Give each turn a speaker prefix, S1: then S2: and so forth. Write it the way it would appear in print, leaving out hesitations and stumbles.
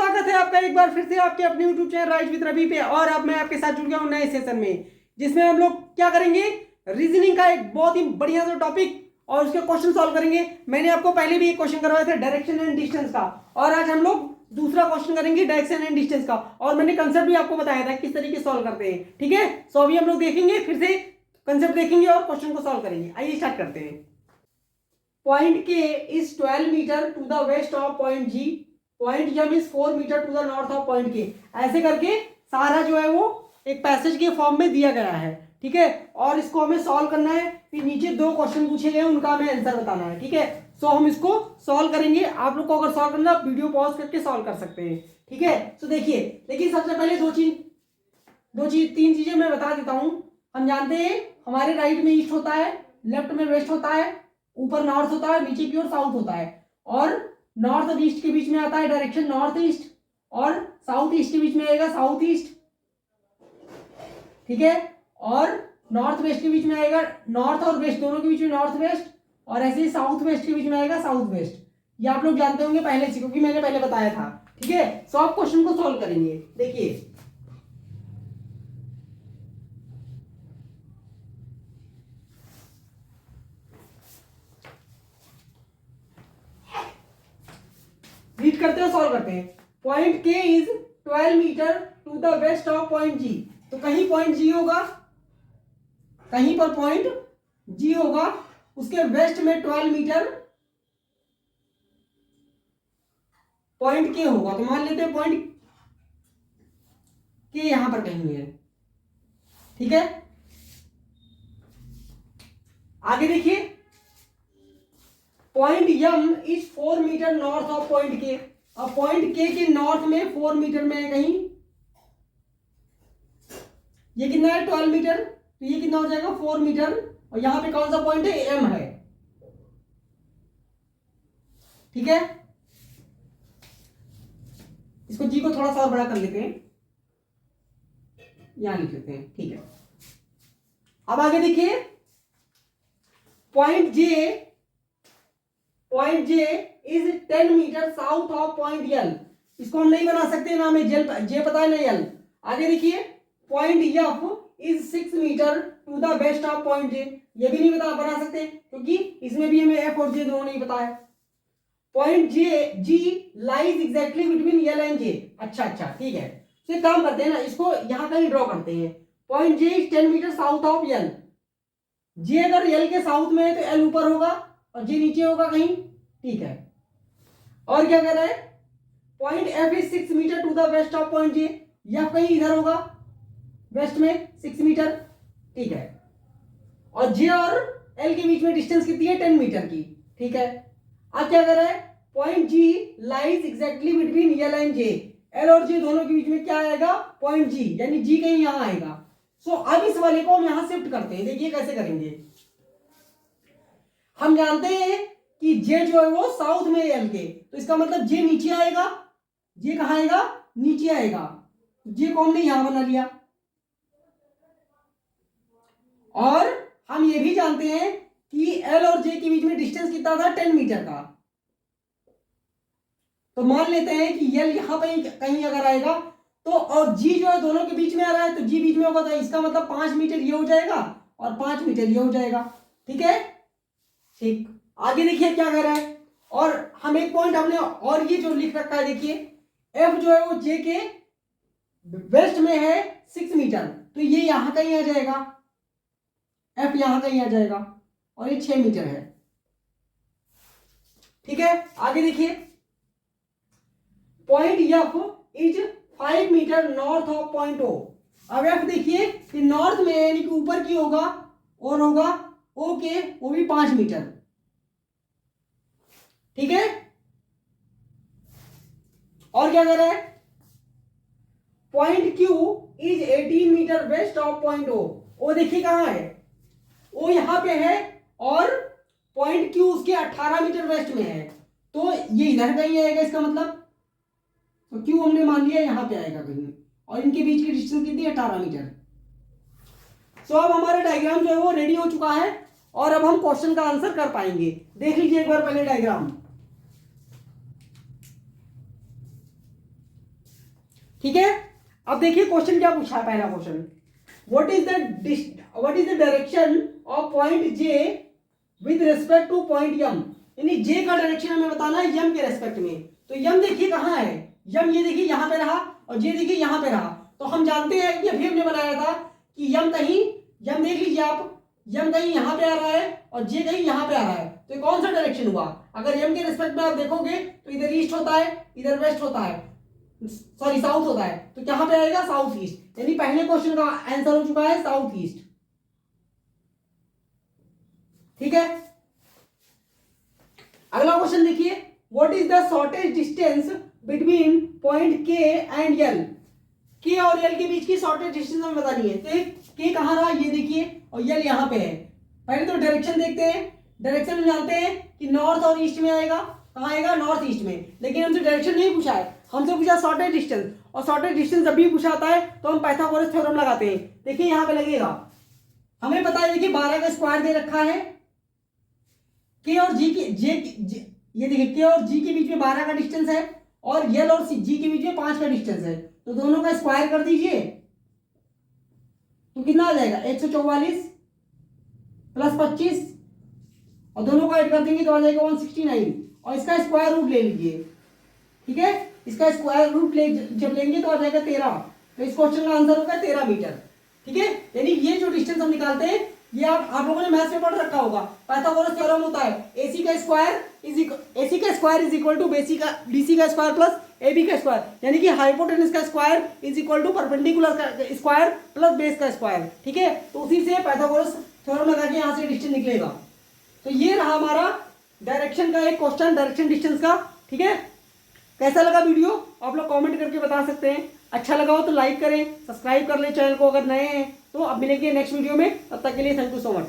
S1: स्वागत है आपका एक बार फिर से आपके अपने YouTube channel rise with Ravi पे। और अब मैं आपके साथ जुड़ गया हूँ नए सेशन में, जिसमें हम लोग क्या करेंगे, रीजनिंग का एक बहुत ही बढ़िया सा टॉपिक और उसके क्वेश्चन सॉल्व करेंगे। मैंने आपको पहले भी एक क्वेश्चन करवाया था डायरेक्शन एंड डिस्टेंस का, और आज हम लोग दूसरा क्वेश्चन करेंगे डायरेक्शन एंड डिस्टेंस का, और मैंने कंसेप्ट भी आपको बताया था किस तरीके से सॉल्व करते हैं। ठीक है, सो अभी हम लोग देखेंगे, फिर से कंसेप्ट देखेंगे और क्वेश्चन को सॉल्व करेंगे। आइए स्टार्ट करते हैं। Point K is 12 metre to the west of point G, point M is 4 metre to the north of point K. ऐसे करके सारा जो है वो एक पैसेज के फॉर्म में दिया गया है। ठीक है, और इसको हमें सॉल्व करना है। फिर नीचे दो क्वेश्चन पूछे गए, उनका हमें आंसर बताना है। ठीक है, सो हम इसको सॉल्व करेंगे। आप लोग को अगर सॉल्व करना, वीडियो पॉज करके सॉल्व कर सकते हैं। ठीक है, सो देखिए सबसे पहले तीन चीजें मैं बता देता हूं। हम जानते हैं हमारे राइट में ईस्ट होता है, लेफ्ट में वेस्ट होता है, ऊपर नॉर्थ होता है, नीचे की ओर साउथ होता है, और नॉर्थ और ईस्ट के बीच में आता है डायरेक्शन नॉर्थ ईस्ट, और साउथ ईस्ट के बीच में आएगा साउथ ईस्ट। ठीक है, और नॉर्थ वेस्ट के बीच में आएगा, नॉर्थ और वेस्ट दोनों के बीच में नॉर्थ वेस्ट, और ऐसे ही साउथ वेस्ट के बीच में आएगा साउथ वेस्ट। ये आप लोग जानते होंगे पहले से, क्योंकि मैंने पहले बताया था। ठीक है, सो आप क्वेश्चन को सॉल्व करेंगे। देखिए रीड करते हैं, सॉल्व करते हैं। Point K is 12 metre to the west of point G. तो कहीं पॉइंट जी होगा, कहीं पर पॉइंट जी होगा, उसके वेस्ट में 12 मीटर पॉइंट के होगा। तो मान लेते हैं पॉइंट के यहां पर कहीं है। ठीक है, आगे देखिए, point M is 4 metre north of point K. अब पॉइंट के नॉर्थ में 4 मीटर में है कहीं, ये कितना है 12 मीटर, तो ये कितना हो जाएगा 4 मीटर, और यहां पे कौन सा पॉइंट है, एम है। ठीक है, इसको जी को थोड़ा सा और बड़ा कर लेते हैं, यहां लिख लेते हैं। ठीक है, अब आगे देखिए, point J is 10 metre south of point L. इसको हम नहीं बना सकते ना, हमें जे पता है ना यल। आगे देखिए, point F is 6 metre to the west of point J. ये भी नहीं बना सकते, क्योंकि इसमें भी हमें एफ और जे दोनों नहीं पता है। Point G lies exactly between L and J. अच्छा ठीक है, तो एक काम करते हैं ना, इसको यहां कहीं ड्रॉ करते हैं। Point J is 10 metre south of L. J अगर यल के साउथ में है तो एल ऊपर होगा और जे नीचे होगा कहीं। ठीक है, और क्या कर रहा है, point F is 6 metre to the west of point J. F कहीं इधर होगा वेस्ट में 6 मीटर। ठीक है, और जे और एल के बीच में डिस्टेंस कितनी है, 10 मीटर की। ठीक है, अब क्या कर रहा है, point G lies exactly between L and J. L और जे दोनों के बीच में क्या आएगा, पॉइंट जी, यानी जी कहीं यहां आएगा। सो अब इस वाले को हम यहां शिफ्ट करते हैं। देखिए कैसे करेंगे। हम जानते हैं कि जे जो है वो साउथ में एल के, तो इसका मतलब जे नीचे आएगा। जे कहां आएगा, नीचे आएगा। जे को हमने यहां बना लिया, और हम ये भी जानते हैं कि एल और जे के बीच में डिस्टेंस कितना था, 10 मीटर का। तो मान लेते हैं कि एल यहां पर कहीं अगर आएगा, तो और जी जो है दोनों के बीच में आ रहा है, तो जी बीच में होगा, तो इसका मतलब 5 मीटर ये हो जाएगा और 5 मीटर ये हो जाएगा। ठीक है, ठीक, आगे देखिए क्या कर रहा है। और हम एक पॉइंट हमने और ये जो लिख रखा है, देखिए एफ जो है वो जे के वेस्ट में है 6 मीटर, तो ये यहां कहीं आ जाएगा, एफ यहां कहीं आ जाएगा, और ये 6 मीटर है। ठीक है, आगे देखिए, point F is 5 metre north of point O. अब एफ देखिए कि नॉर्थ में यानी कि ऊपर की होगा, और होगा ओ के, वो भी 5 मीटर। ठीक है, और क्या कर रहा है, point Q is 18 metre west of point O. O देखिए कहां है, ओ यहां पे है, और पॉइंट क्यू उसके 18 मीटर वेस्ट में है, तो ये इधर कहीं आएगा इसका मतलब। तो क्यू हमने मान लिया यहां पे आएगा कहीं, और इनके बीच की डिस्टेंस कितनी है, 18 मीटर। सो अब हमारा डायग्राम जो है वो रेडी हो चुका है, और अब हम क्वेश्चन का आंसर कर पाएंगे। देख लीजिए एक बार पहले डायग्राम। ठीक है, अब देखिए क्वेश्चन क्या पूछा है। पहला question, what is the direction of point J with respect to point M, यानी जे का डायरेक्शन हमें बताना है यम के रेस्पेक्ट में। तो यम देखिए कहाँ है, यम ये देखिए यहाँ पे रहा और जे देखिए यहाँ पे रहा। तो हम जानते हैं कि अभी हमने बनाया था कि यम देख लीजिए आप, यम कहीं यहाँ पे आ रहा है और जे कहीं यहाँ पे आ रहा है। तो कौन सा डायरेक्शन हुआ, अगर यम के रिस्पेक्ट में आप देखोगे तो इधर ईस्ट होता है, इधर वेस्ट होता है, सॉरी साउथ होता है। तो कहाँ पे आएगा, साउथ ईस्ट, यानी पहले क्वेश्चन का आंसर हो चुका है साउथ ईस्ट। ठीक है, अगला क्वेश्चन देखिए, what is the shortest distance between point के एंड यल, के और यल के बीच की शॉर्टेस्ट डिस्टेंस हमें बतानी है। तो के कहाँ रहा, ये देखिए, और यल यहाँ पे है। पहले तो डायरेक्शन देखते हैं, डायरेक्शन में जानते हैं कि नॉर्थ और ईस्ट में आएगा। कहाँ आएगा, नॉर्थ ईस्ट में। लेकिन हमसे डायरेक्शन नहीं पूछा है, हमसे पूछा शॉर्टेस्ट डिस्टेंस, और शॉर्टेस्ट डिस्टेंस जब भी पूछा जाता है तो हम पाइथागोरस थ्योरम लगाते हैं। देखिए यहाँ पे लगेगा, हमें पता है देखिए 12 का स्क्वायर दे रखा है, के और जी की ये देखिए के और जी के बीच में 12 का डिस्टेंस है और यल और जी के बीच में 5 का डिस्टेंस है। तो दोनों का स्क्वायर कर दीजिए तो कितना आ जाएगा, 144 प्लस 25, और दोनों का ऐड कर देंगे तो आ जाएगा 169, और इसका स्क्वायर रूट ले लीजिए। ठीक है, इसका स्क्वायर रूट जब लेंगे तो आ जाएगा 13। तो इस क्वेश्चन का आंसर होगा 13 मीटर। ठीक है, यानी ये जो डिस्टेंस हम निकालते हैं ये आप लोगों ने मैथ्स में पढ़ रखा होगा, पाइथागोरस थ्योरम होता है, AC का square is equal to BC का स्क्वायर प्लस AB का स्क्वायर, यानी कि हाइपोटेनस का square is equal to perpendicular का स्क्वायर प्लस बेस का स्क्वायर। ठीक है, तो उसी से पाइथागोरस थ्योरम लगा के यहाँ से डिस्टेंस निकलेगा। तो ये रहा हमारा डायरेक्शन का एक क्वेश्चन, डायरेक्शन डिस्टेंस का। ठीक है, कैसा लगा वीडियो आप लोग कमेंट करके बता सकते हैं। अच्छा लगा हो तो लाइक करें, सब्सक्राइब कर लें चैनल को अगर नए हैं तो। अब मिलेंगे नेक्स्ट वीडियो में, तब तक के लिए थैंक यू सो मच।